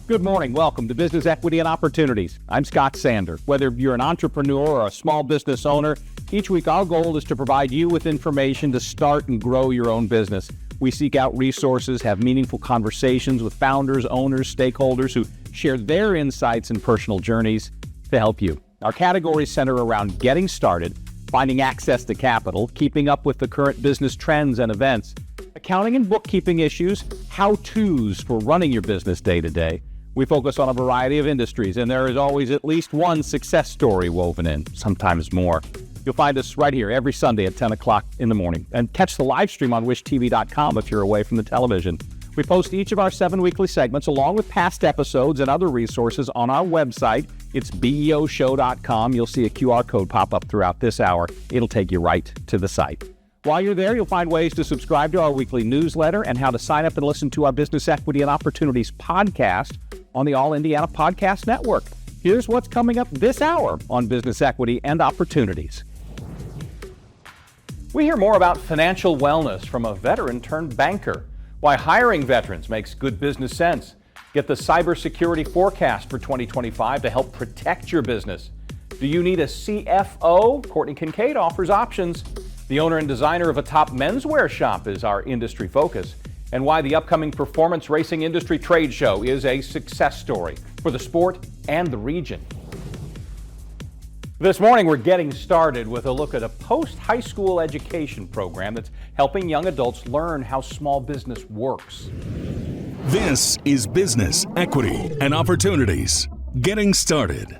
Good morning. Welcome to Business Equity and Opportunities. I'm Scott Sander. Whether you're an entrepreneur or a small business owner, each week our goal is to provide you with information to start and grow your own business. We seek out resources, have meaningful conversations with founders, owners, stakeholders who share their insights and personal journeys to help you. Our categories center around getting started, finding access to capital, keeping up with the current business trends and events, accounting and bookkeeping issues, how-tos for running your business day to day. We focus on a variety of industries, and there is always at least one success story woven in, sometimes more. You'll find us right here every Sunday at 10 o'clock in the morning, and catch the live stream on wishtv.com if you're away from the television. We post each of our 7 weekly segments along with past episodes and other resources on our website. It's beoshow.com. You'll see a QR code pop up throughout this hour. It'll take you right to the site. While you're there, you'll find ways to subscribe to our weekly newsletter and how to sign up and listen to our Business Equity and Opportunities podcast on the All Indiana Podcast Network. Here's what's coming up this hour on Business Equity and Opportunities. We hear more about financial wellness from a veteran-turned-banker, why hiring veterans makes good business sense. Get the Cybersecurity Forecast for 2025 to help protect your business. Do you need a CFO? Courtney Kincaid offers options. The owner and designer of a top menswear shop is our industry focus, and why the upcoming performance racing industry trade show is a success story for the sport and the region. This morning, we're getting started with a look at a post-high school education program that's helping young adults learn how small business works. This is Business Equity and Opportunities. Getting started.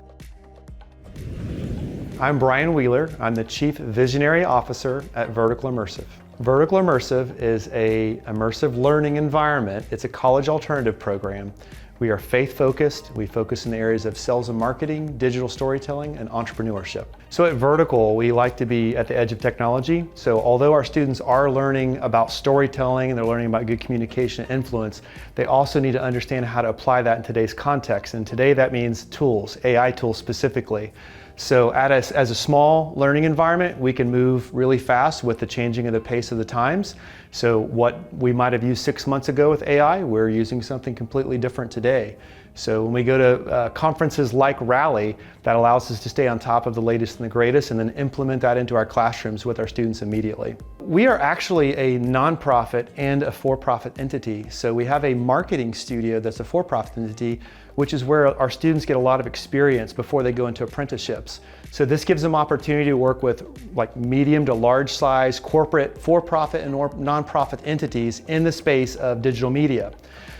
I'm Brian Wheeler. I'm the Chief Visionary Officer at Vertical Immersive. Vertical Immersive is an immersive learning environment. It's a college alternative program. We are faith-focused. We focus in the areas of sales and marketing, digital storytelling, and entrepreneurship. So at Vertical, we like to be at the edge of technology. So although our students are learning about storytelling and they're learning about good communication and influence, they also need to understand how to apply that in today's context. And today that means tools, AI tools specifically. So as a small learning environment, we can move really fast with the changing of the pace of the times. So what we might have used 6 months ago with AI, we're using something completely different today. So when we go to conferences like Rally, that allows us to stay on top of the latest and the greatest and then implement that into our classrooms with our students immediately. We are actually a nonprofit and a for-profit entity. So we have a marketing studio that's a for-profit entity, which is where our students get a lot of experience before they go into apprenticeships. So this gives them opportunity to work with like medium to large size corporate for-profit and nonprofit entities in the space of digital media.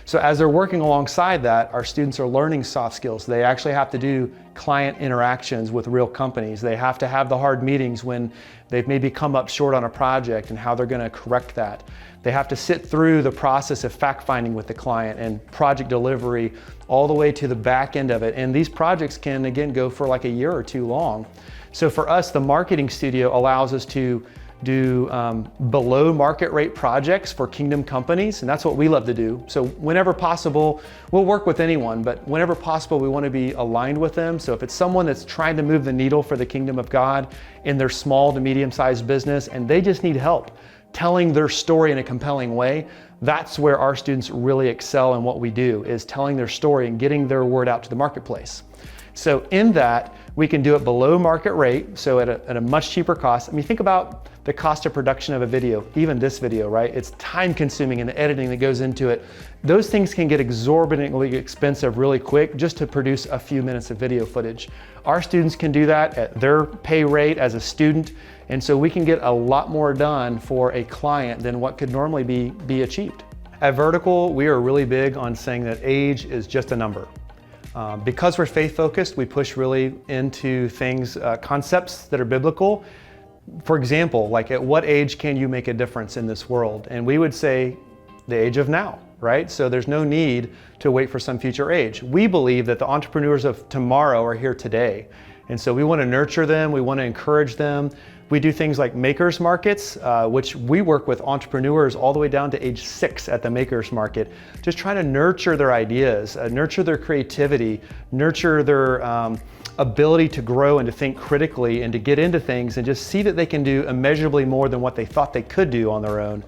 So as they're working alongside that, our students are learning soft skills. They actually have to do client interactions with real companies. They have to have the hard meetings when they've maybe come up short on a project and how they're going to correct that. They have to sit through the process of fact-finding with the client and project delivery all the way to the back end of it. And these projects can, again, go for like a year or two long. So for us, the marketing studio allows us to do below market rate projects for Kingdom companies, and that's what we love to do. So whenever possible, we'll work with anyone, but whenever possible, we want to be aligned with them. So if it's someone that's trying to move the needle for the Kingdom of God in their small to medium-sized business, and they just need help telling their story in a compelling way, that's where our students really excel in what we do, is telling their story and getting their word out to the marketplace. So in that, we can do it below market rate, so at a much cheaper cost. I mean, think about the cost of production of a video, even this video, right? It's time consuming and the editing that goes into it. Those things can get exorbitantly expensive really quick just to produce a few minutes of video footage. Our students can do that at their pay rate as a student, and so we can get a lot more done for a client than what could normally be achieved. At Vertical, we are really big on saying that age is just a number. Because we're faith-focused, we push really into things, concepts that are biblical. For example, like at what age can you make a difference in this world? And we would say the age of now, right? So there's no need to wait for some future age. We believe that the entrepreneurs of tomorrow are here today. And so we want to nurture them, we want to encourage them. We do things like makers markets, which we work with entrepreneurs all the way down to age 6 at the makers market, just trying to nurture their ideas, nurture their creativity, nurture their ability to grow and to think critically and to get into things and just see that they can do immeasurably more than what they thought they could do on their own.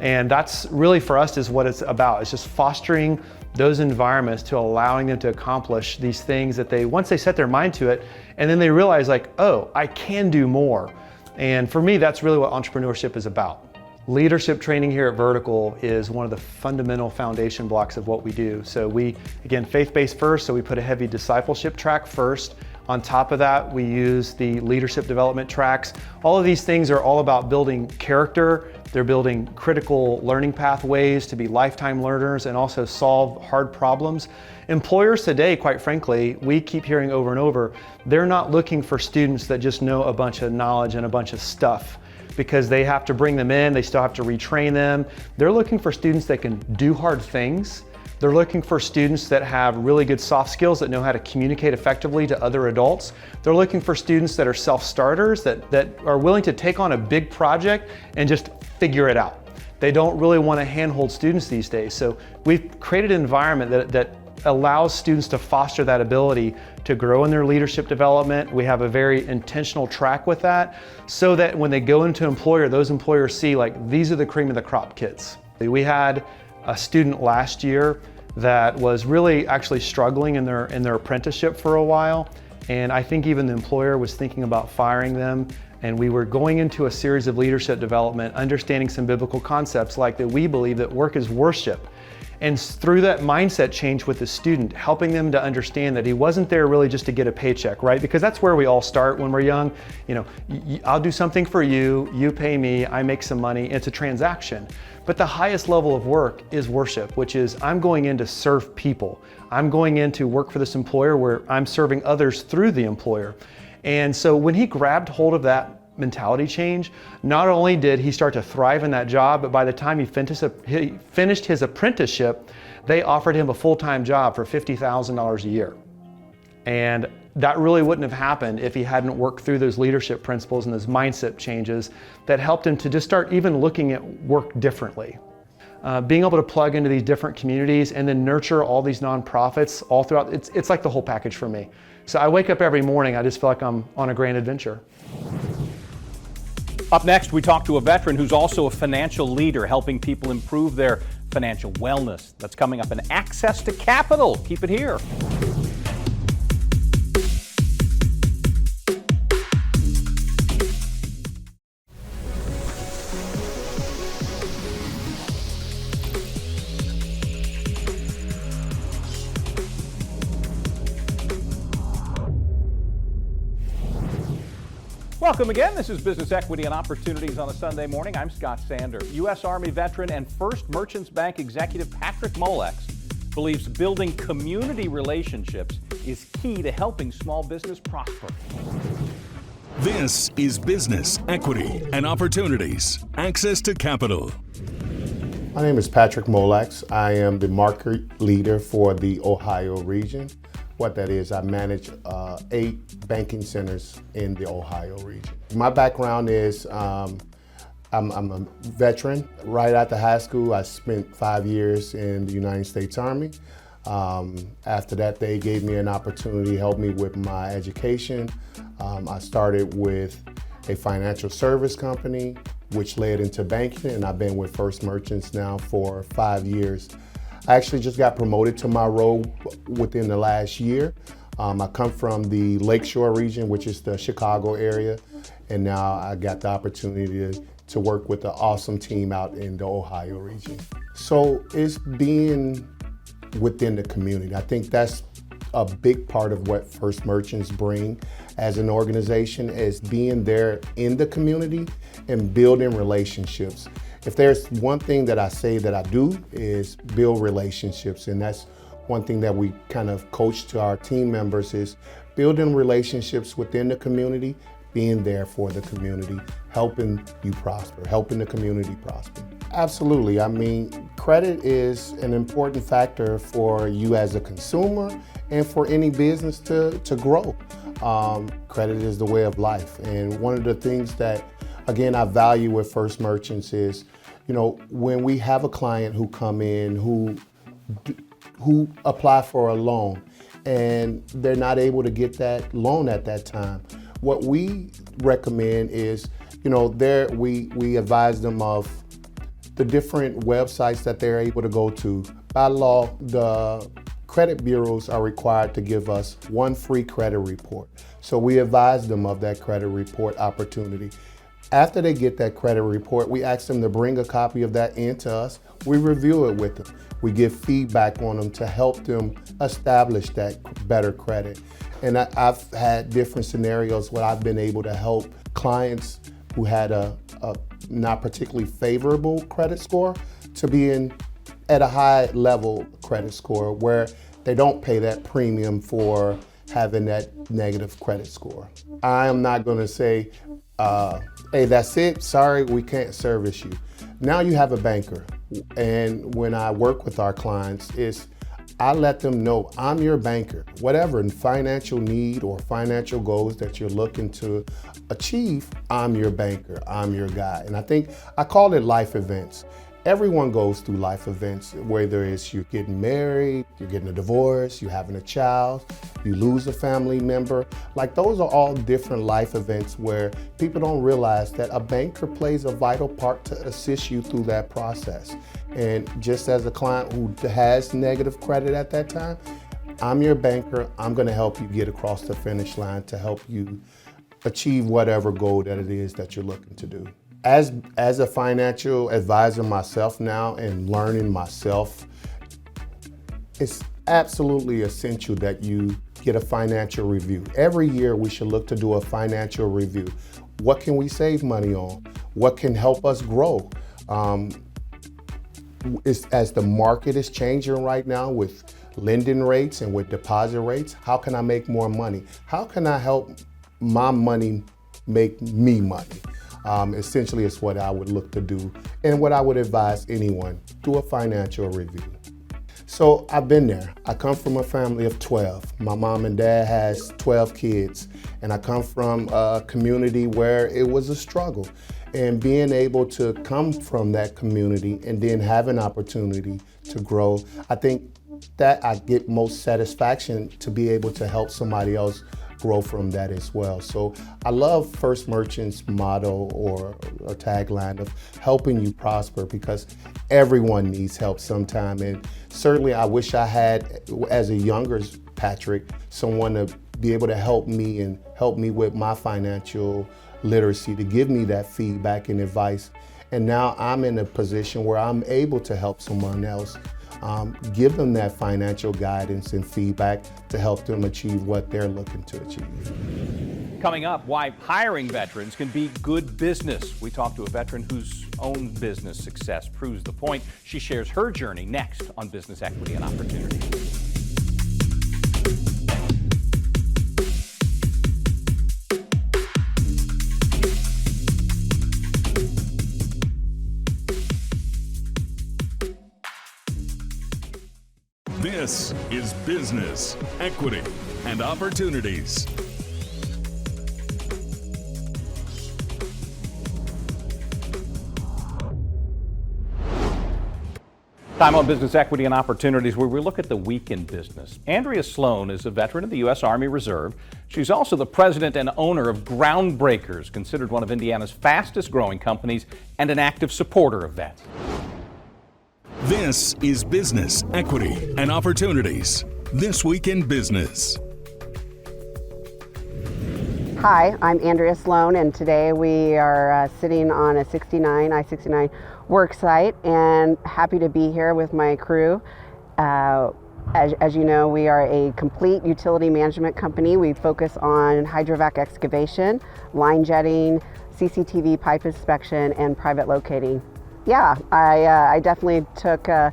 And that's really for us is what it's about. It's just fostering those environments to allowing them to accomplish these things that once they set their mind to it, and then they realize like, oh, I can do more. And for me, that's really what entrepreneurship is about. Leadership training here at Vertical is one of the fundamental foundation blocks of what we do. So we, again, faith-based first, so we put a heavy discipleship track first. On top of that, we use the leadership development tracks. All of these things are all about building character. They're building critical learning pathways to be lifetime learners and also solve hard problems. Employers today, quite frankly, we keep hearing over and over, they're not looking for students that just know a bunch of knowledge and a bunch of stuff, because they have to bring them in, they still have to retrain them. They're looking for students that can do hard things. They're looking for students that have really good soft skills, that know how to communicate effectively to other adults. They're looking for students that are self-starters, that are willing to take on a big project and just figure it out. They don't really want to handhold students these days. So we've created an environment that allows students to foster that ability to grow in their leadership development. We have a very intentional track with that, so that when they go into employer, those employers see like, these are the cream of the crop kids. We had a student last year that was really actually struggling in their apprenticeship for a while. And I think even the employer was thinking about firing them. And we were going into a series of leadership development, understanding some biblical concepts like that we believe that work is worship. And through that mindset change with the student, helping them to understand that he wasn't there really just to get a paycheck, right? Because that's where we all start when we're young. You know, I'll do something for you, you pay me, I make some money, it's a transaction. But the highest level of work is worship, which is I'm going in to serve people. I'm going in to work for this employer where I'm serving others through the employer. And so when he grabbed hold of that mentality change, not only did he start to thrive in that job, but by the time he finished his apprenticeship, they offered him a full-time job for $50,000 a year. And that really wouldn't have happened if he hadn't worked through those leadership principles and those mindset changes that helped him to just start even looking at work differently. Being able to plug into these different communities and then nurture all these nonprofits all throughout, it's like the whole package for me. So I wake up every morning, I just feel like I'm on a grand adventure. Up next, we talk to a veteran who's also a financial leader, helping people improve their financial wellness. That's coming up in Access to Capital. Keep it here. Welcome again. This is Business Equity and Opportunities on a Sunday morning. I'm Scott Sander. U.S. Army veteran and First Merchants Bank executive Patrick Molex believes building community relationships is key to helping small business prosper. This is Business Equity and Opportunities. Access to Capital. My name is Patrick Molex. I am the market leader for the Ohio region. What that is, I manage 8 banking centers in the Ohio region. My background is I'm a veteran. Right after high school, I spent 5 years in the United States Army. After that, they gave me an opportunity to help me with my education. I started with a financial service company, which led into banking, and I've been with First Merchants now for 5 years. I actually just got promoted to my role within the last year. I come from the Lakeshore region, which is the Chicago area, and now I got the opportunity to work with an awesome team out in the Ohio region. So it's being within the community. I think that's a big part of what First Merchants bring as an organization, is being there in the community and building relationships. If there's one thing that I say that I do is build relationships, and that's one thing that we kind of coach to our team members, is building relationships within the community, being there for the community, helping you prosper, helping the community prosper. Absolutely. I mean, credit is an important factor for you as a consumer and for any business to grow. Credit is the way of life. And one of the things that, again, I value with First Merchants is, you know, when we have a client who come in who apply for a loan and they're not able to get that loan at that time, what we recommend is, you know, we advise them of the different websites that they're able to go to. By law, the credit bureaus are required to give us one free credit report. So we advise them of that credit report opportunity. After they get that credit report, we ask them to bring a copy of that in to us. We review it with them. We give feedback on them to help them establish that better credit. And I've had different scenarios where I've been able to help clients who had a not particularly favorable credit score to be at a high level credit score where they don't pay that premium for having that negative credit score. I am not going to say, hey, that's it, sorry, we can't service you. Now you have a banker. And when I work with our clients, I let them know I'm your banker. Whatever financial need or financial goals that you're looking to achieve, I'm your banker, I'm your guy. And I think I call it life events. Everyone goes through life events, whether it's you're getting married, you're getting a divorce, you're having a child, you lose a family member. Like those are all different life events where people don't realize that a banker plays a vital part to assist you through that process. And just as a client who has negative credit at that time, I'm your banker, I'm gonna help you get across the finish line to help you achieve whatever goal that it is that you're looking to do. As a financial advisor myself now and learning myself, it's absolutely essential that you get a financial review. Every year we should look to do a financial review. What can we save money on? What can help us grow? As the market is changing right now with lending rates and with deposit rates, how can I make more money? How can I help my money make me money? Essentially, it's what I would look to do and what I would advise anyone, do a financial review. So I've been there. I come from a family of 12. My mom and dad has 12 kids, and I come from a community where it was a struggle. And being able to come from that community and then have an opportunity to grow, I think that I get most satisfaction to be able to help somebody else grow from that as well. So I love First Merchant's motto or tagline of helping you prosper, because everyone needs help sometime. And certainly I wish I had, as a younger Patrick, someone to be able to help me and help me with my financial literacy, to give me that feedback and advice. And now I'm in a position where I'm able to help someone else, give them that financial guidance and feedback to help them achieve what they're looking to achieve. Coming up, why hiring veterans can be good business. We talk to a veteran whose own business success proves the point. She shares her journey next on Business Equity and Opportunity. This is Business, Equity, and Opportunities. Time on Business Equity and Opportunities, where we look at the week in business. Andrea Sloan is a veteran of the U.S. Army Reserve. She's also the president and owner of GroundBreakers, considered one of Indiana's fastest growing companies and an active supporter of vets. This is Business, Equity, and Opportunities. This Week in Business. Hi, I'm Andrea Sloan, and today we are sitting on a I-69 work site, and happy to be here with my crew. As you know, we are a complete utility management company. We focus on hydrovac excavation, line jetting, CCTV pipe inspection, and private locating. Yeah, I definitely took a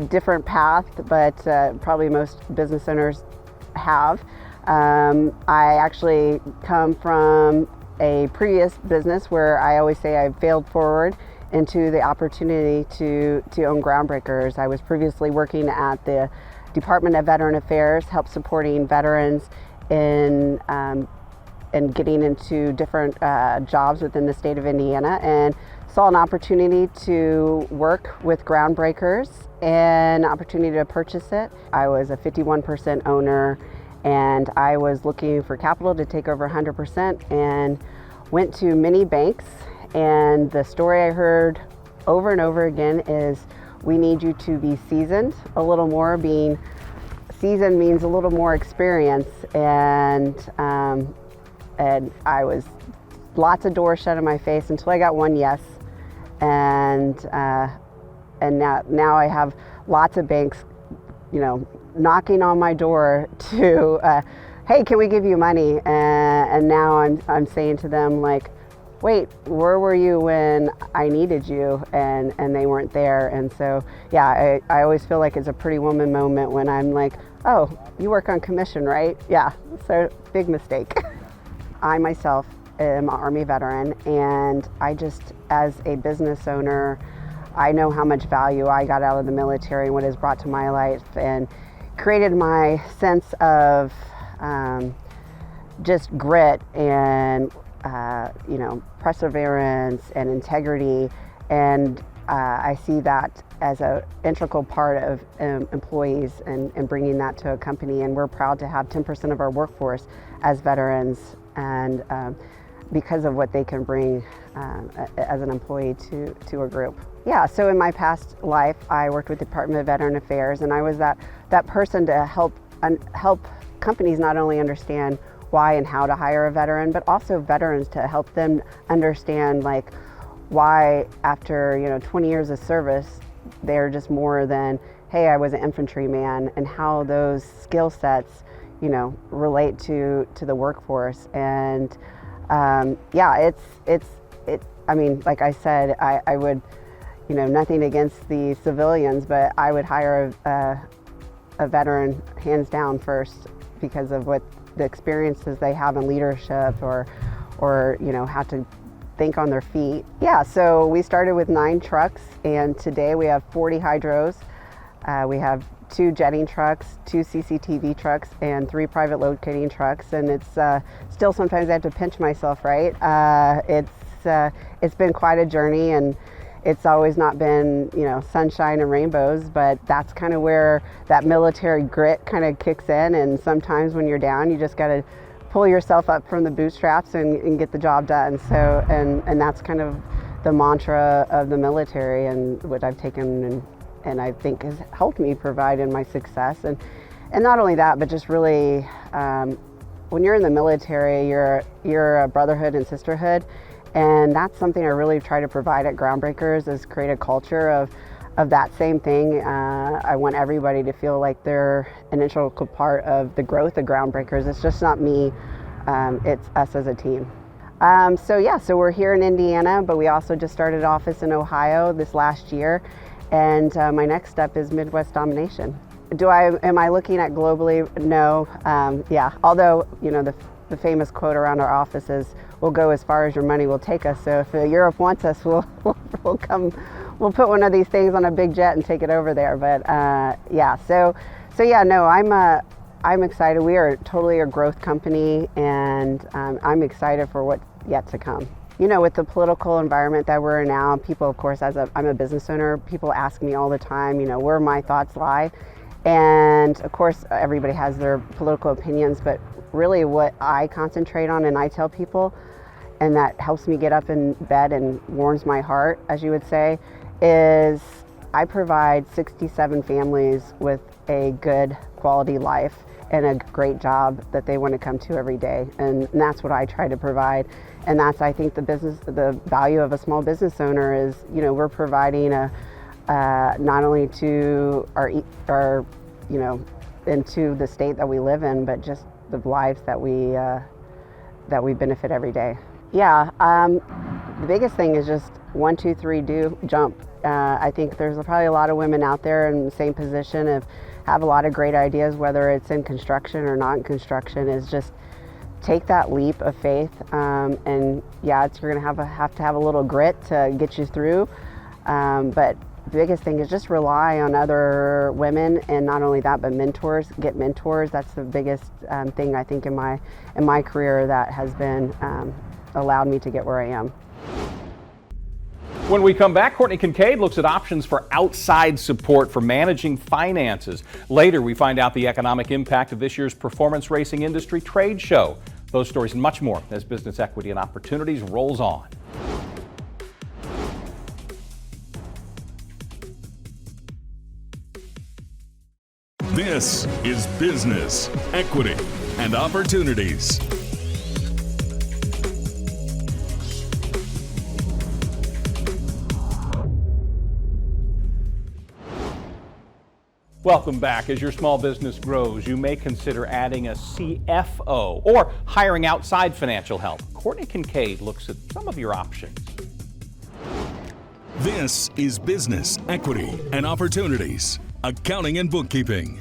different path, but probably most business owners have. I actually come from a previous business where I always say I failed forward into the opportunity to own GroundBreakers. I was previously working at the Department of Veteran Affairs, help supporting veterans in getting into different jobs within the state of Indiana, and saw an opportunity to work with GroundBreakers and an opportunity to purchase it. I was a 51% owner, and I was looking for capital to take over 100%, and went to many banks. And the story I heard over and over again is we need you to be seasoned a little more. Being seasoned means a little more experience, and I was lots of doors shut in my face until I got one yes, and now I have lots of banks, knocking on my door to, hey, can we give you money? And now I'm saying to them, like, wait, where were you when I needed you? And they weren't there. And so, yeah, I always feel like it's a pretty woman moment when I'm like, oh, you work on commission, right? Yeah, so big mistake. I myself am an Army veteran, and I just, as a business owner, I know how much value I got out of the military and what it's brought to my life, and created my sense of just grit and perseverance and integrity, and I see that as an integral part of employees and bringing that to a company. And we're proud to have 10% of our workforce as veterans, and because of what they can bring as an employee to a group. Yeah, so in my past life, I worked with the Department of Veteran Affairs, and I was that person to help companies not only understand why and how to hire a veteran, but also veterans to help them understand, like, why after 20 years of service, they're just more than, hey, I was an infantryman, and how those skill sets relate to the workforce. And I mean, like I said, I would, nothing against the civilians, but I would hire a veteran hands down first, because of what the experiences they have in leadership, or how to think on their feet. Yeah, so we started with 9 trucks, and today we have 40 hydros. We have 2 jetting trucks, 2 CCTV trucks, and 3 private locating trucks. And it's still, sometimes I have to pinch myself, right? It's been quite a journey, and it's always not been, sunshine and rainbows, but that's kind of where that military grit kind of kicks in. And sometimes when you're down, you just got to pull yourself up from the bootstraps and get the job done. So, and that's kind of the mantra of the military, and what I've taken and I think has helped me provide in my success. And not only that, but just really, when you're in the military, you're a brotherhood and sisterhood. And that's something I really try to provide at GroundBreakers, is create a culture of that same thing. I want everybody to feel like they're an integral part of the growth of GroundBreakers. It's just not me, it's us as a team. So we're here in Indiana, but we also just started an office in Ohio this last year. And my next step is Midwest domination. Am I looking at globally? No. Although, the famous quote around our office is, we'll go as far as your money will take us. So if Europe wants us, we'll come, we'll put one of these things on a big jet and take it over there. But I'm excited. We are totally a growth company, and I'm excited for what's yet to come. With the political environment that we're in now, people, of course, I'm a business owner, people ask me all the time, where my thoughts lie. And of course, everybody has their political opinions, but really what I concentrate on, and I tell people, and that helps me get up in bed and warms my heart, as you would say, is I provide 67 families with a good quality life and a great job that they want to come to every day. And that's what I try to provide. And that's, I think, the value of a small business owner is, we're providing not only to our into the state that we live in, but just the lives that we benefit every day. Yeah, the biggest thing is just 1, 2, 3, do, jump. I think there's probably a lot of women out there in the same position, have a lot of great ideas, whether it's in construction or not in construction, is just take that leap of faith. And yeah, you're gonna have to have a little grit to get you through. But the biggest thing is just rely on other women, and not only that, but mentors. Get mentors. That's the biggest thing, I think, in my career that has been allowed me to get where I am. When we come back, Courtney Kincaid looks at options for outside support for managing finances. Later, we find out the economic impact of this year's performance racing industry trade show. Those stories and much more as Business Equity and Opportunities rolls on. This is Business, Equity, and Opportunities. Welcome back. As your small business grows, you may consider adding a CFO or hiring outside financial help. Courtney Kincaid looks at some of your options. This is Business, Equity, and Opportunities, Accounting and Bookkeeping.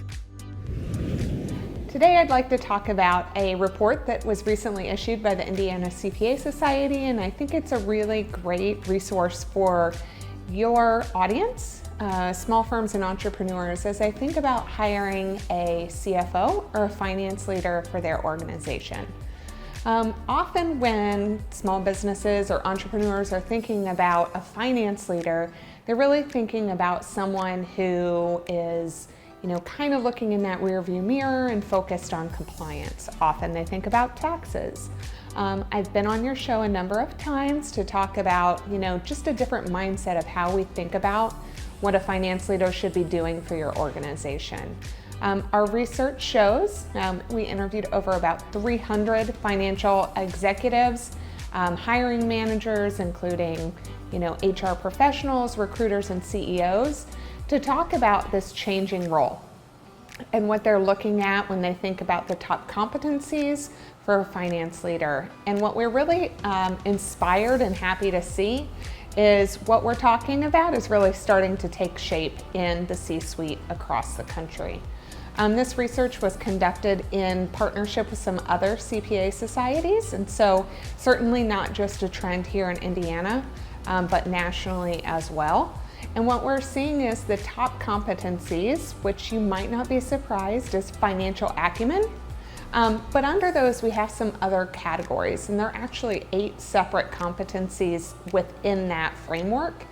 Today I'd like to talk about a report that was recently issued by the Indiana CPA Society, and I think it's a really great resource for your audience, small firms and entrepreneurs, as I think about hiring a CFO or a finance leader for their organization. Often when small businesses or entrepreneurs are thinking about a finance leader, they're really thinking about someone who is kind of looking in that rearview mirror and focused on compliance. Often they think about taxes. I've been on your show a number of times to talk about, just a different mindset of how we think about what a finance leader should be doing for your organization. Our research shows, we interviewed over about 300 financial executives, hiring managers, including, HR professionals, recruiters, and CEOs, to talk about this changing role and what they're looking at when they think about the top competencies for a finance leader. And what we're really inspired and happy to see is what we're talking about is really starting to take shape in the C-suite across the country. This research was conducted in partnership with some other CPA societies, and so certainly not just a trend here in Indiana, but nationally as well. And what we're seeing is the top competencies, which you might not be surprised, is financial acumen. But under those, we have some other categories, and there are actually 8 separate competencies within that framework.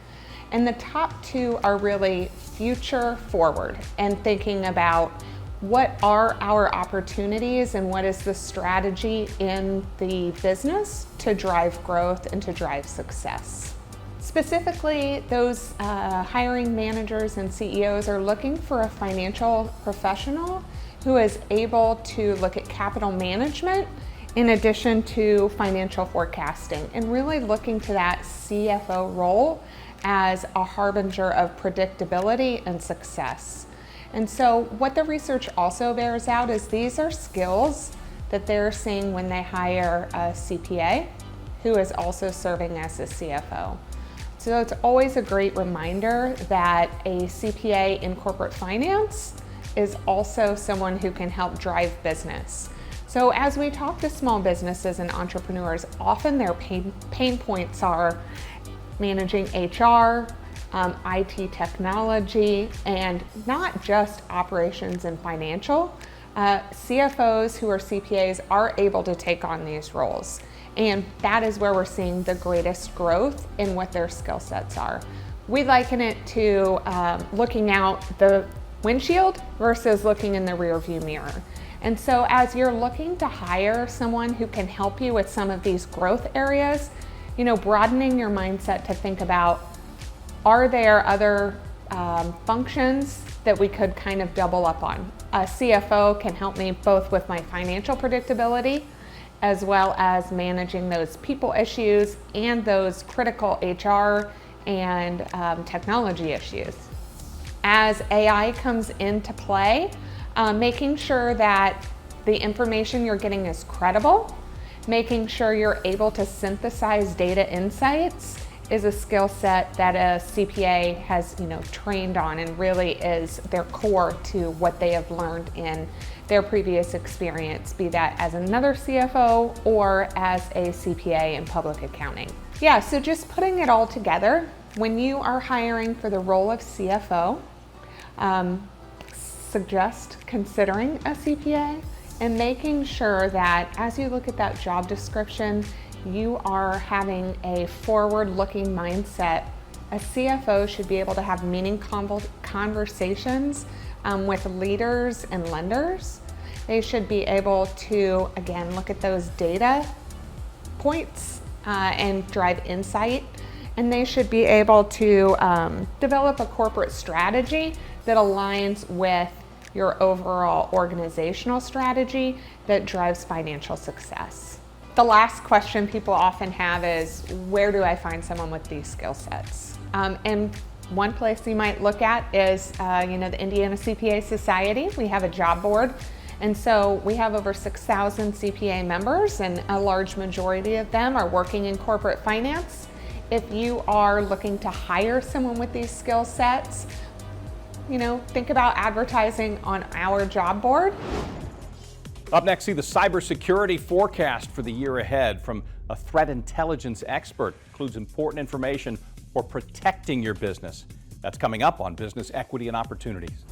And the top 2 are really future forward and thinking about what are our opportunities and what is the strategy in the business to drive growth and to drive success. Specifically, those hiring managers and CEOs are looking for a financial professional who is able to look at capital management in addition to financial forecasting, and really looking to that CFO role as a harbinger of predictability and success. And so what the research also bears out is these are skills that they're seeing when they hire a CPA who is also serving as a CFO. So it's always a great reminder that a CPA in corporate finance is also someone who can help drive business. So as we talk to small businesses and entrepreneurs, often their pain points are managing HR, IT technology, and not just operations and financial. CFOs who are CPAs are able to take on these roles. And that is where we're seeing the greatest growth in what their skill sets are. We liken it to looking out the windshield versus looking in the rearview mirror. And so as you're looking to hire someone who can help you with some of these growth areas, broadening your mindset to think about, are there other functions that we could kind of double up on? A CFO can help me both with my financial predictability as well as managing those people issues and those critical HR and technology issues. As AI comes into play, making sure that the information you're getting is credible, making sure you're able to synthesize data insights is a skill set that a CPA has trained on and really is their core to what they have learned in their previous experience, be that as another CFO or as a CPA in public accounting. Yeah, so just putting it all together, when you are hiring for the role of CFO, suggest considering a CPA and making sure that as you look at that job description, you are having a forward-looking mindset. A CFO should be able to have meaningful conversations with leaders and lenders. They should be able to, again, look at those data points and drive insight. And they should be able to develop a corporate strategy that aligns with your overall organizational strategy that drives financial success. The last question people often have is, where do I find someone with these skill sets? And one place you might look at is the Indiana CPA Society. We have a job board. And so we have over 6,000 CPA members, and a large majority of them are working in corporate finance. If you are looking to hire someone with these skill sets, think about advertising on our job board. Up next, see the cybersecurity forecast for the year ahead from a threat intelligence expert. Includes important information for protecting your business. That's coming up on Business Equity and Opportunities.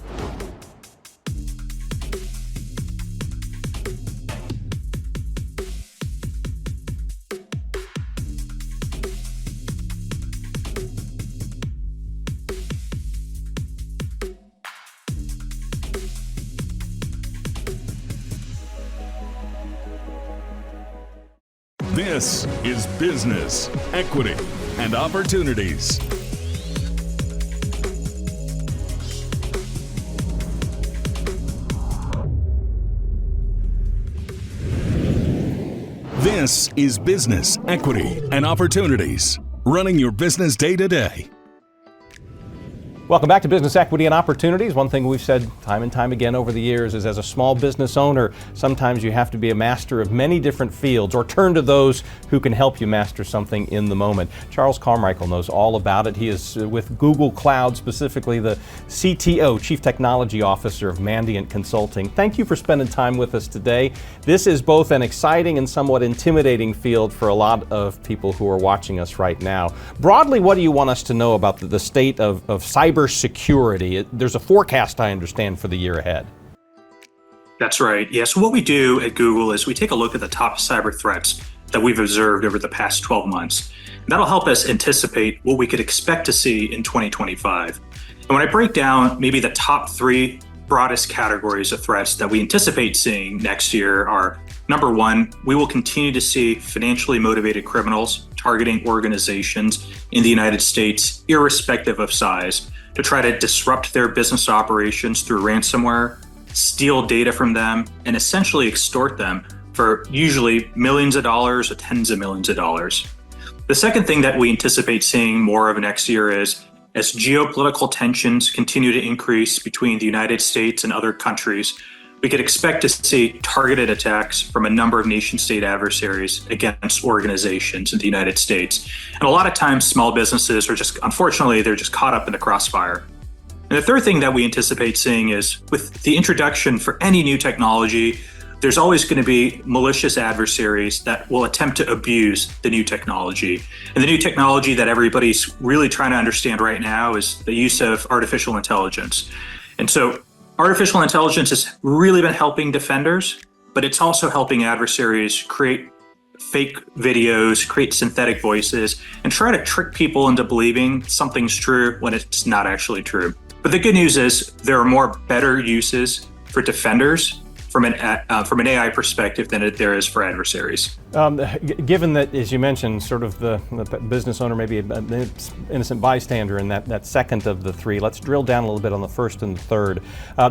This is Business, Equity, and Opportunities. This is Business, Equity, and Opportunities, running your business day to day. Welcome back to Business Equity and Opportunities. One thing we've said time and time again over the years is, as a small business owner, sometimes you have to be a master of many different fields, or turn to those who can help you master something in the moment. Charles Carmakal knows all about it. He is with Google Cloud, specifically the CTO, Chief Technology Officer of Mandiant Consulting. Thank you for spending time with us today. This is both an exciting and somewhat intimidating field for a lot of people who are watching us right now. Broadly, what do you want us to know about the state of cybersecurity? There's a forecast, I understand, for the year ahead. That's right. Yeah. So what we do at Google is we take a look at the top cyber threats that we've observed over the past 12 months. And that'll help us anticipate what we could expect to see in 2025. And when I break down maybe the top three broadest categories of threats that we anticipate seeing next year are, number one, we will continue to see financially motivated criminals targeting organizations in the United States, irrespective of size, to try to disrupt their business operations through ransomware, steal data from them, and essentially extort them for usually millions of dollars or tens of millions of dollars. The second thing that we anticipate seeing more of next year is, as geopolitical tensions continue to increase between the United States and other countries, we could expect to see targeted attacks from a number of nation-state adversaries against organizations in the United States. And a lot of times small businesses are unfortunately, they're just caught up in the crossfire. And the third thing that we anticipate seeing is, with the introduction for any new technology, there's always going to be malicious adversaries that will attempt to abuse the new technology. And the new technology that everybody's really trying to understand right now is the use of artificial intelligence. And so artificial intelligence has really been helping defenders, but it's also helping adversaries create fake videos, create synthetic voices, and try to trick people into believing something's true when it's not actually true. But the good news is there are more better uses for defenders from an AI perspective than there is for adversaries. Given that, as you mentioned, sort of the business owner may be an innocent bystander in that second of the three, let's drill down a little bit on the first and the third.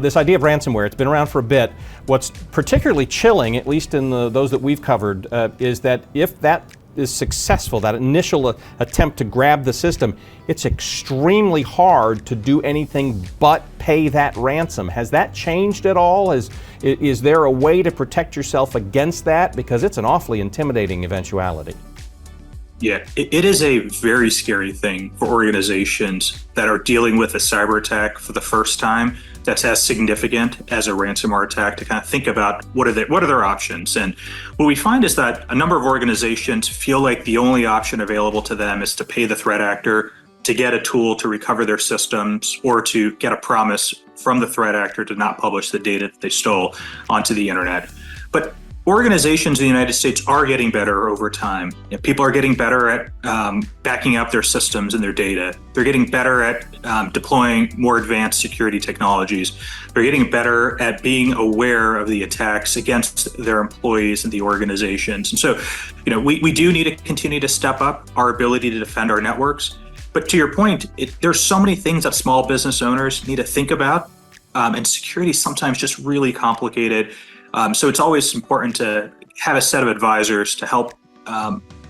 This idea of ransomware, it's been around for a bit. What's particularly chilling, at least in those that we've covered, is that if that is successful, that initial attempt to grab the system, it's extremely hard to do anything but pay that ransom. Has that changed at all? Is there a way to protect yourself against that? Because it's an awfully intimidating eventuality. Yeah, it is a very scary thing for organizations that are dealing with a cyber attack for the first time that's as significant as a ransomware attack, to kind of think about what are their options. And what we find is that a number of organizations feel like the only option available to them is to pay the threat actor to get a tool to recover their systems, or to get a promise from the threat actor to not publish the data that they stole onto the internet. But organizations in the United States are getting better over time. People are getting better at backing up their systems and their data. They're getting better at deploying more advanced security technologies. They're getting better at being aware of the attacks against their employees and the organizations. And so, we do need to continue to step up our ability to defend our networks. But to your point, there's so many things that small business owners need to think about and security is sometimes just really complicated. So it's always important to have a set of advisors to help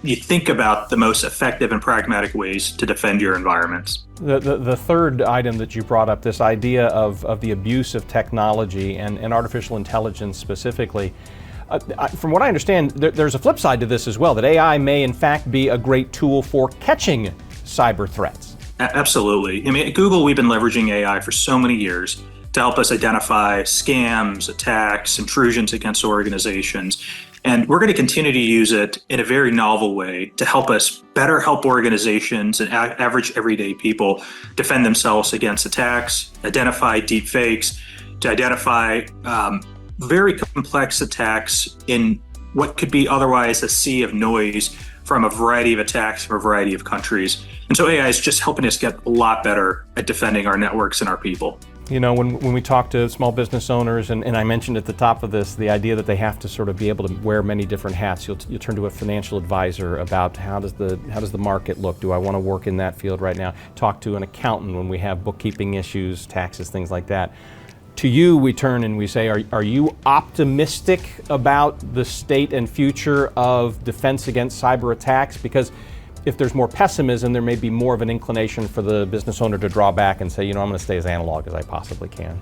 you think about the most effective and pragmatic ways to defend your environments. The third item that you brought up, this idea of the abuse of technology and artificial intelligence specifically, from what I understand, there's a flip side to this as well, that AI may in fact be a great tool for catching cyber threats. Absolutely. I mean, at Google, we've been leveraging AI for so many years to help us identify scams, attacks, intrusions against organizations. And we're going to continue to use it in a very novel way to help us better help organizations and average everyday people defend themselves against attacks, identify deepfakes, to identify very complex attacks in what could be otherwise a sea of noise from a variety of attacks from a variety of countries. And so AI is just helping us get a lot better at defending our networks and our people. You know, when we talk to small business owners, and I mentioned at the top of this, the idea that they have to sort of be able to wear many different hats. You'll turn to a financial advisor about how does the market look? Do I want to work in that field right now? Talk to an accountant when we have bookkeeping issues, taxes, things like that. To you, we turn and we say, are you optimistic about the state and future of defense against cyber attacks? Because if there's more pessimism, there may be more of an inclination for the business owner to draw back and say, you know, I'm going to stay as analog as I possibly can.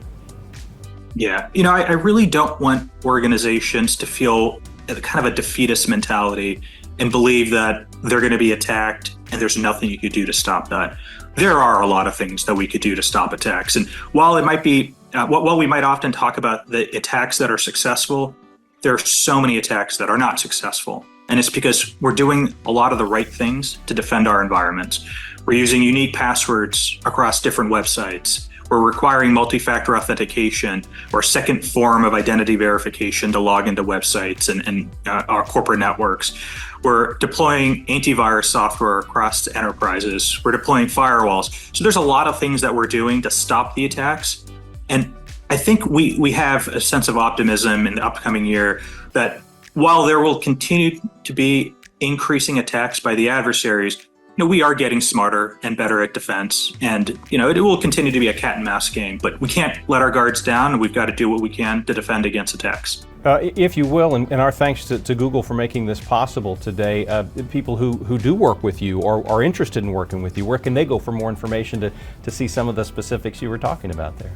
Yeah, you know, I really don't want organizations to feel kind of a defeatist mentality and believe that they're going to be attacked and there's nothing you could do to stop that. There are a lot of things that we could do to stop attacks. And while it might be, while we might often talk about the attacks that are successful, there are so many attacks that are not successful. And it's because we're doing a lot of the right things to defend our environments. We're using unique passwords across different websites. We're requiring multi-factor authentication or second form of identity verification to log into websites and our corporate networks. We're deploying antivirus software across enterprises. We're deploying firewalls. So there's a lot of things that we're doing to stop the attacks. And I think we have a sense of optimism in the upcoming year that while there will continue to be increasing attacks by the adversaries, you know, we are getting smarter and better at defense. And, you know, it will continue to be a cat and mouse game, but we can't let our guards down, and we've got to do what we can to defend against attacks. If you will, and our thanks to Google for making this possible today, people who do work with you or are interested in working with you, where can they go for more information to see some of the specifics you were talking about there?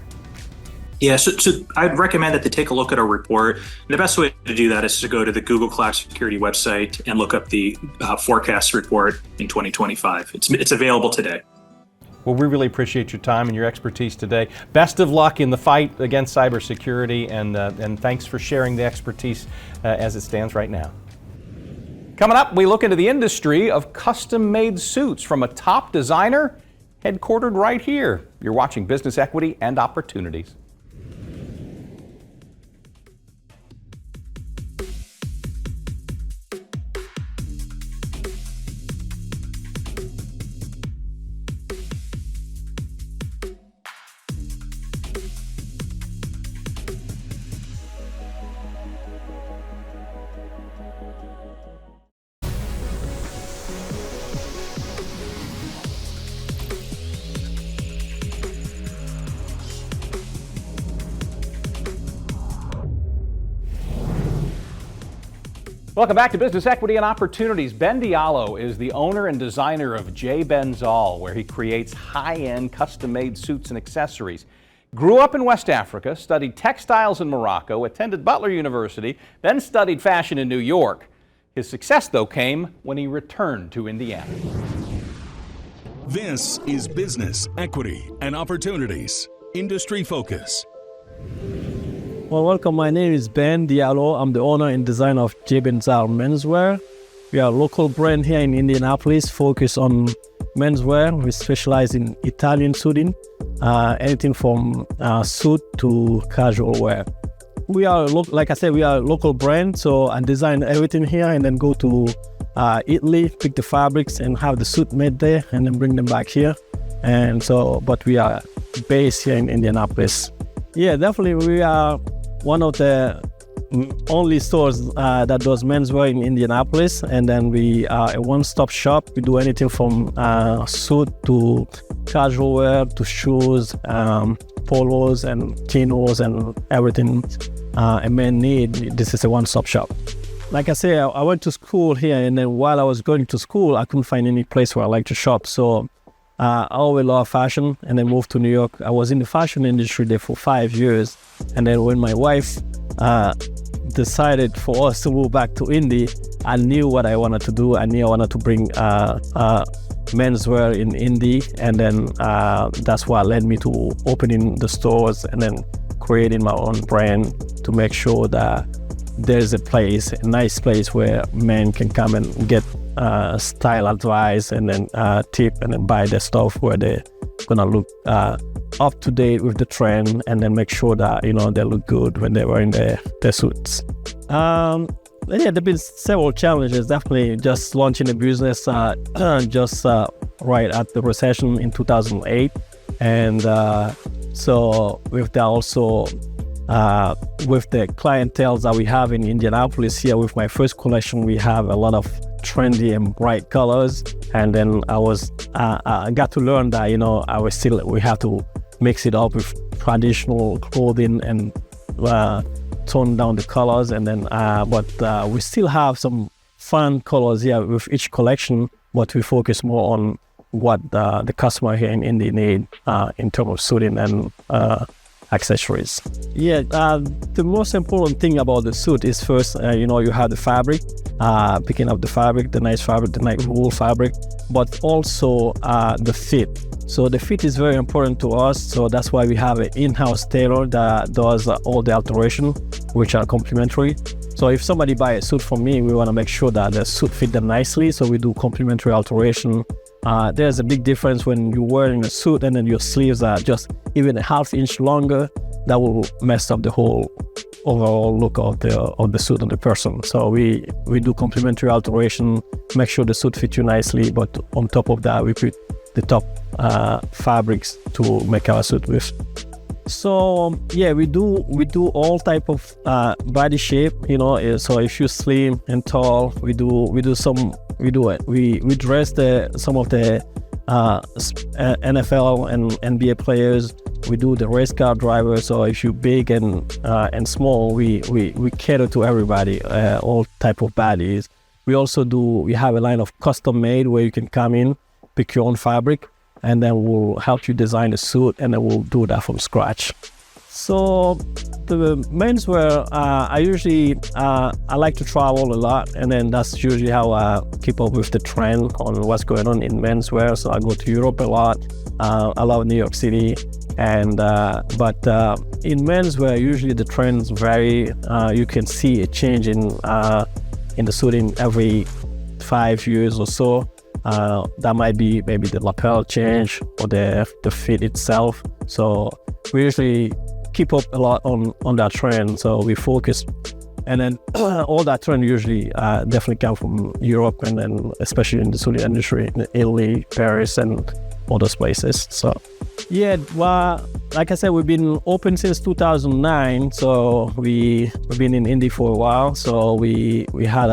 Yeah, so I'd recommend that they take a look at our report. And the best way to do that is to go to the Google Cloud Security website and look up the forecast report in 2025. It's available today. Well, we really appreciate your time and your expertise today. Best of luck in the fight against cybersecurity, and thanks for sharing the expertise as it stands right now. Coming up, we look into the industry of custom-made suits from a top designer headquartered right here. You're watching Business Equity and Opportunities. Welcome back to Business Equity and Opportunities. Ben Diallo is the owner and designer of J. Benzal, where he creates high-end custom-made suits and accessories. Grew up in West Africa, studied textiles in Morocco, attended Butler University, then studied fashion in New York. His success, though, came when he returned to Indiana. This is Business Equity and Opportunities. Industry Focus. Well, welcome. My name is Ben Diallo. I'm the owner and designer of J. Benzal Menswear. We are a local brand here in Indianapolis, focused on menswear. We specialize in Italian suiting, anything from suit to casual wear. We are, like I said, we are a local brand, so I design everything here and then go to Italy, pick the fabrics and have the suit made there and then bring them back here. And so, but we are based here in Indianapolis. Yeah, definitely we are one of the only stores that does menswear in Indianapolis, and then we are a one-stop shop. We do anything from suit to casual wear to shoes, polos and chinos and everything a man need. This is a one-stop shop. Like I say, I went to school here, and then while I was going to school, I couldn't find any place where I like to shop. So I always loved fashion, and then moved to New York. I was in the fashion industry there for 5 years. And then when my wife decided for us to move back to Indy, I knew what I wanted to do. I knew I wanted to bring menswear in Indy, and then that's what led me to opening the stores and then creating my own brand to make sure that there's a nice place where men can come and get style advice and then tip and then buy their stuff where they're gonna look up to date with the trend, and then make sure that they look good when they're wearing their suits. There've been several challenges. Definitely just launching a business just right at the recession in 2008, and so with that also with the clientele that we have in Indianapolis here, with my first collection, we have a lot of trendy and bright colors. And then I got to learn that we have to mix it up with traditional clothing and tone down the colors. And then but we still have some fun colors here with each collection, but we focus more on what the customer here in Indy need in terms of suiting and accessories. The most important thing about the suit is first, you have the fabric, picking up the fabric, the nice wool fabric, but also the fit. So the fit is very important to us. So that's why we have an in-house tailor that does all the alteration, which are complimentary. So if somebody buy a suit from me, we want to make sure that the suit fit them nicely. So we do complimentary alteration. There's a big difference when you're wearing a suit and then your sleeves are just even a half inch longer. That will mess up the whole overall look of the suit on the person. So we do complimentary alteration, make sure the suit fits you nicely, but on top of that, we put the top fabrics to make our suit with. So we do all type of body shape. So if you're slim and tall, we dress some of the NFL and NBA players. We do the race car drivers. So if you're big and small, we cater to everybody, all type of bodies. We have a line of custom made where you can come in, pick your own fabric, and then we'll help you design a suit, and then we'll do that from scratch. So the menswear, I like to travel a lot, and then that's usually how I keep up with the trend on what's going on in menswear. So I go to Europe a lot. I love New York City, and but in menswear, usually the trends vary. You can see a change in the suiting every 5 years or so. That might be maybe the lapel change or the fit itself. So we usually keep up a lot on that trend. So we focus, and then all that trend usually definitely come from Europe, and then especially in the suiting industry, in Italy, Paris, and all those places. So like I said, we've been open since 2009. So we've been in Indy for a while. So we have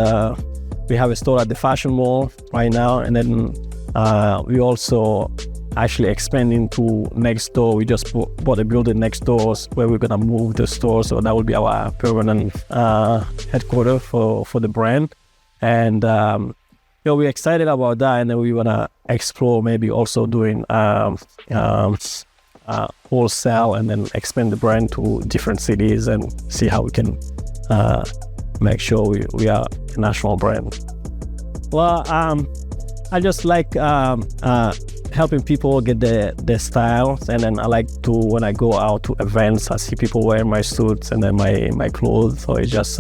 a store at the Fashion Mall right now, and then we also actually expanding to next door. We just bought a building next door where we're gonna move the store, so that will be our permanent headquarters for the brand. And we're excited about that, and then we wanna explore maybe also doing wholesale, and then expand the brand to different cities and see how we can make sure we are a national brand. Well, I just like helping people get their styles, and then I like to, when I go out to events, I see people wearing my suits and then my clothes, so it's just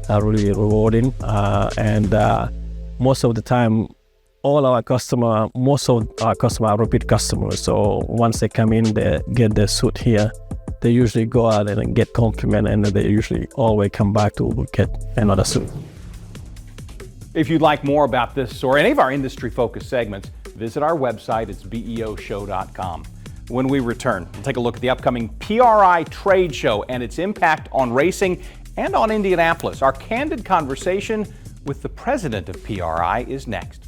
really rewarding. And most of the time, most of our customers are repeat customers, so once they come in, they get their suit here, they usually go out and get compliment, and they usually always come back to get another suit. If you'd like more about this or any of our industry-focused segments, visit our website. It's beoshow.com. When we return, we'll take a look at the upcoming PRI trade show and its impact on racing and on Indianapolis. Our candid conversation with the president of PRI is next.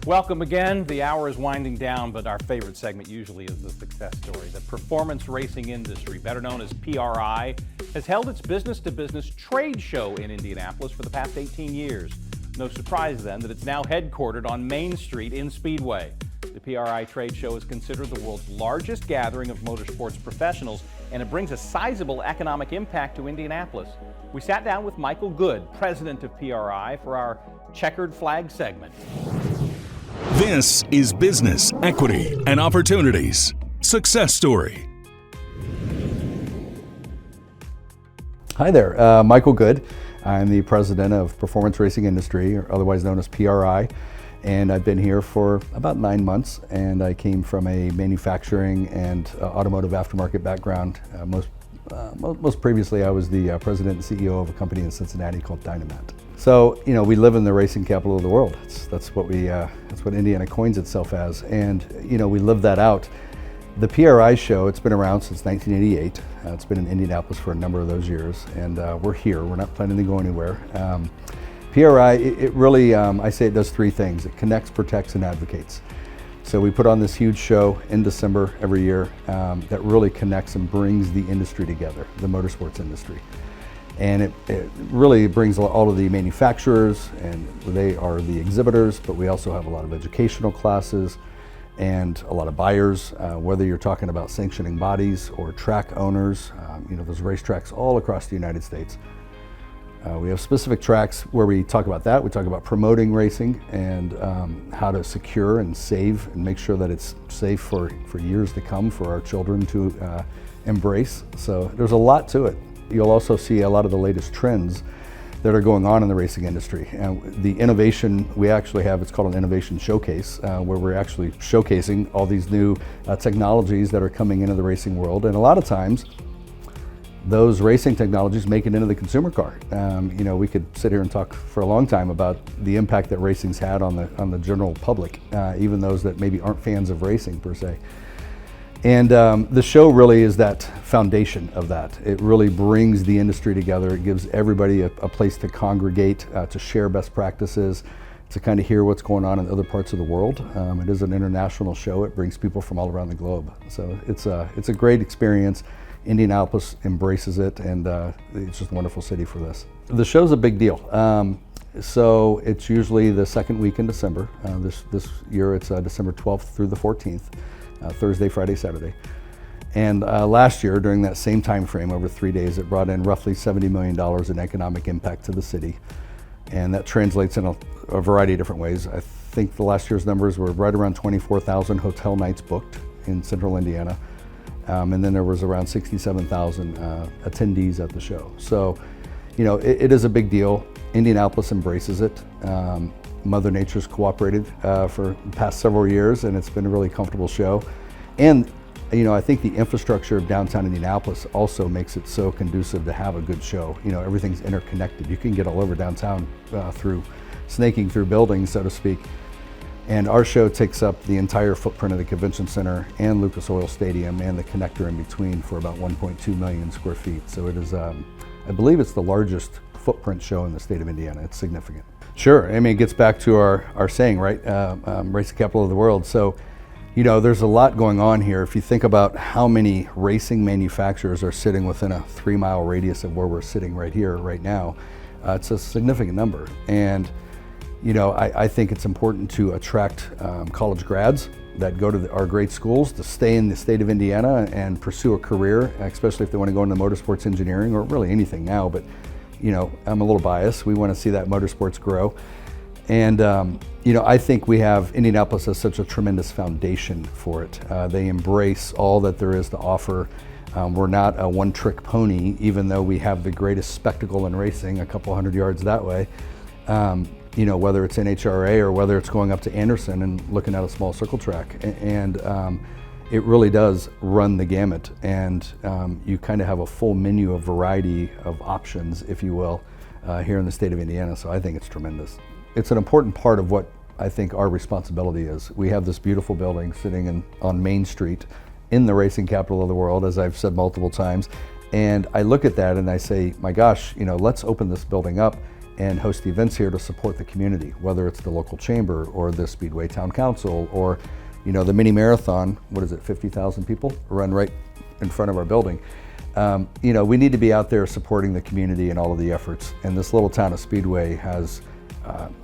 Welcome again. The hour is winding down, but our favorite segment usually is the success story. The performance racing industry, better known as PRI, has held its business-to-business trade show in Indianapolis for the past 18 years. No surprise then that it's now headquartered on Main Street in Speedway. The PRI trade show is considered the world's largest gathering of motorsports professionals, and it brings a sizable economic impact to Indianapolis. We sat down with Michael Good, president of PRI, for our checkered flag segment. This is Business, Equity, and Opportunities. Success Story. Hi there, Michael Good. I'm the president of Performance Racing Industry, or otherwise known as PRI, and I've been here for about 9 months, and I came from a manufacturing and automotive aftermarket background. Most previously, I was the president and CEO of a company in Cincinnati called Dynamat. So, you know, we live in the racing capital of the world. That's what Indiana coins itself as, and you know, we live that out. The PRI show, it's been around since 1988. It's been in Indianapolis for a number of those years, and we're here. We're not planning to go anywhere. PRI, it really, I say it does three things. It connects, protects, and advocates. So we put on this huge show in December every year that really connects and brings the industry together, the motorsports industry. And it really brings all of the manufacturers, and they are the exhibitors, but we also have a lot of educational classes and a lot of buyers, whether you're talking about sanctioning bodies or track owners. You know, there's racetracks all across the United States. We have specific tracks where we talk about that. We talk about promoting racing and how to secure and save and make sure that it's safe for years to come for our children to embrace. So there's a lot to it. You'll also see a lot of the latest trends that are going on in the racing industry. The innovation we actually have, it's called an innovation showcase, where we're actually showcasing all these new technologies that are coming into the racing world. And a lot of times, those racing technologies make it into the consumer car. You know, we could sit here and talk for a long time about the impact that racing's had on the general public, even those that maybe aren't fans of racing per se. And the show really is that foundation of that. It really brings the industry together. It gives everybody a place to congregate, to share best practices, to kind of hear what's going on in other parts of the world. It is an international show. It brings people from all around the globe. So it's a great experience. Indianapolis embraces it, and it's just a wonderful city for this. The show's a big deal. So it's usually the second week in December. This year it's December 12th through the 14th. Thursday, Friday, Saturday. And last year, during that same time frame, over 3 days, it brought in roughly $70 million in economic impact to the city. And that translates in a variety of different ways. I think the last year's numbers were right around 24,000 hotel nights booked in central Indiana. And then there was around 67,000 attendees at the show. So, you know, it is a big deal. Indianapolis embraces it. Mother Nature's cooperated for the past several years, and it's been a really comfortable show. And, you know, I think the infrastructure of downtown Indianapolis also makes it so conducive to have a good show. You know, everything's interconnected. You can get all over downtown through snaking through buildings, so to speak. And our show takes up the entire footprint of the convention center and Lucas Oil Stadium and the connector in between for about 1.2 million square feet. So it is, I believe it's the largest footprint show in the state of Indiana. It's significant. Sure, I mean, it gets back to our saying, right? Racing capital of the world. So, you know, there's a lot going on here. If you think about how many racing manufacturers are sitting within a 3-mile radius of where we're sitting right here, right now, it's a significant number. And, you know, I think it's important to attract college grads that go to our great schools to stay in the state of Indiana and pursue a career, especially if they want to go into motorsports engineering or really anything now. But, you know, I'm a little biased. We want to see that motorsports grow. And, you know, I think we have, Indianapolis has such a tremendous foundation for it. They embrace all that there is to offer. We're not a one-trick pony, even though we have the greatest spectacle in racing, a couple hundred yards that way. You know, whether it's NHRA or whether it's going up to Anderson and looking at a small circle track. And it really does run the gamut. And you kind of have a full menu of variety of options, if you will, here in the state of Indiana, so I think it's tremendous. It's an important part of what I think our responsibility is. We have this beautiful building sitting on Main Street in the racing capital of the world, as I've said multiple times, and I look at that and I say, my gosh, let's open this building up and host events here to support the community, whether it's the local chamber or the Speedway Town Council or the mini marathon. What is it, 50,000 people run right in front of our building. We need to be out there supporting the community and all of the efforts. And this little town of Speedway has,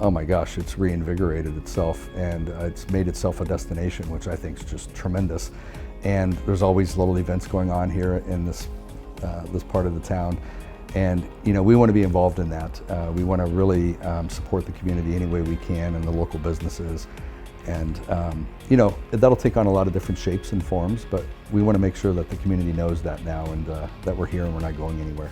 oh my gosh, it's reinvigorated itself and it's made itself a destination, which I think is just tremendous. And there's always little events going on here in this part of the town. And we want to be involved in that. We want to really support the community any way we can and the local businesses. And that'll take on a lot of different shapes and forms, but we want to make sure that the community knows that now and that we're here and we're not going anywhere.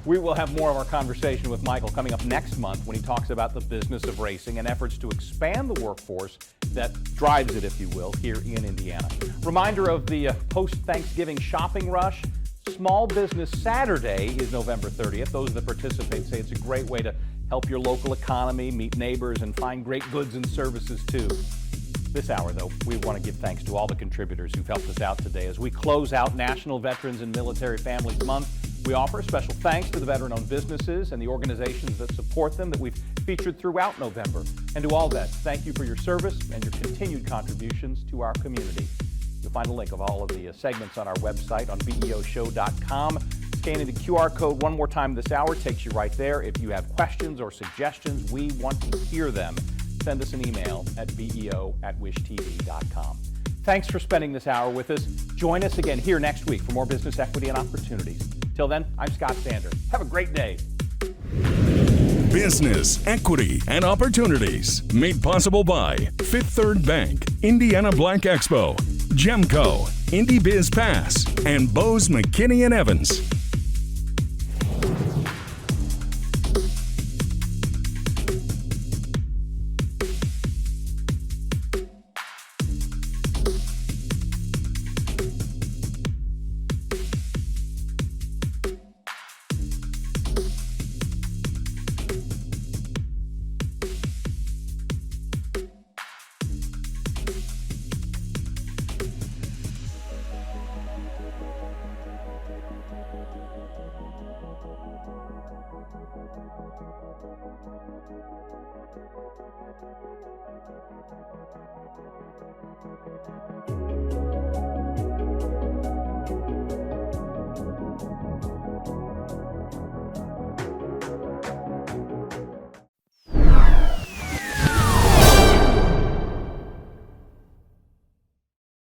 We will have more of our conversation with Michael coming up next month when he talks about the business of racing and efforts to expand the workforce that drives it, if you will, here in Indiana. Reminder of the post-Thanksgiving shopping rush. Small Business Saturday is November 30th. Those that participate say it's a great way to help your local economy, meet neighbors, and find great goods and services too. This hour, though, we want to give thanks to all the contributors who've helped us out today. As we close out National Veterans and Military Families Month, we offer special thanks to the veteran-owned businesses and the organizations that support them that we've featured throughout November. And to all vets, thank you for your service and your continued contributions to our community. You'll find a link of all of the segments on our website on beoshow.com. Scanning the QR code one more time this hour takes you right there. If you have questions or suggestions, we want to hear them. Send us an email at beo@wishtv.com. Thanks for spending this hour with us. Join us again here next week for more business equity and opportunities. Till then, I'm Scott Sander. Have a great day. Business, equity, and opportunities made possible by Fifth Third Bank, Indiana Black Expo, Gemco, IndyBiz Pass, and Bose McKinney & Evans.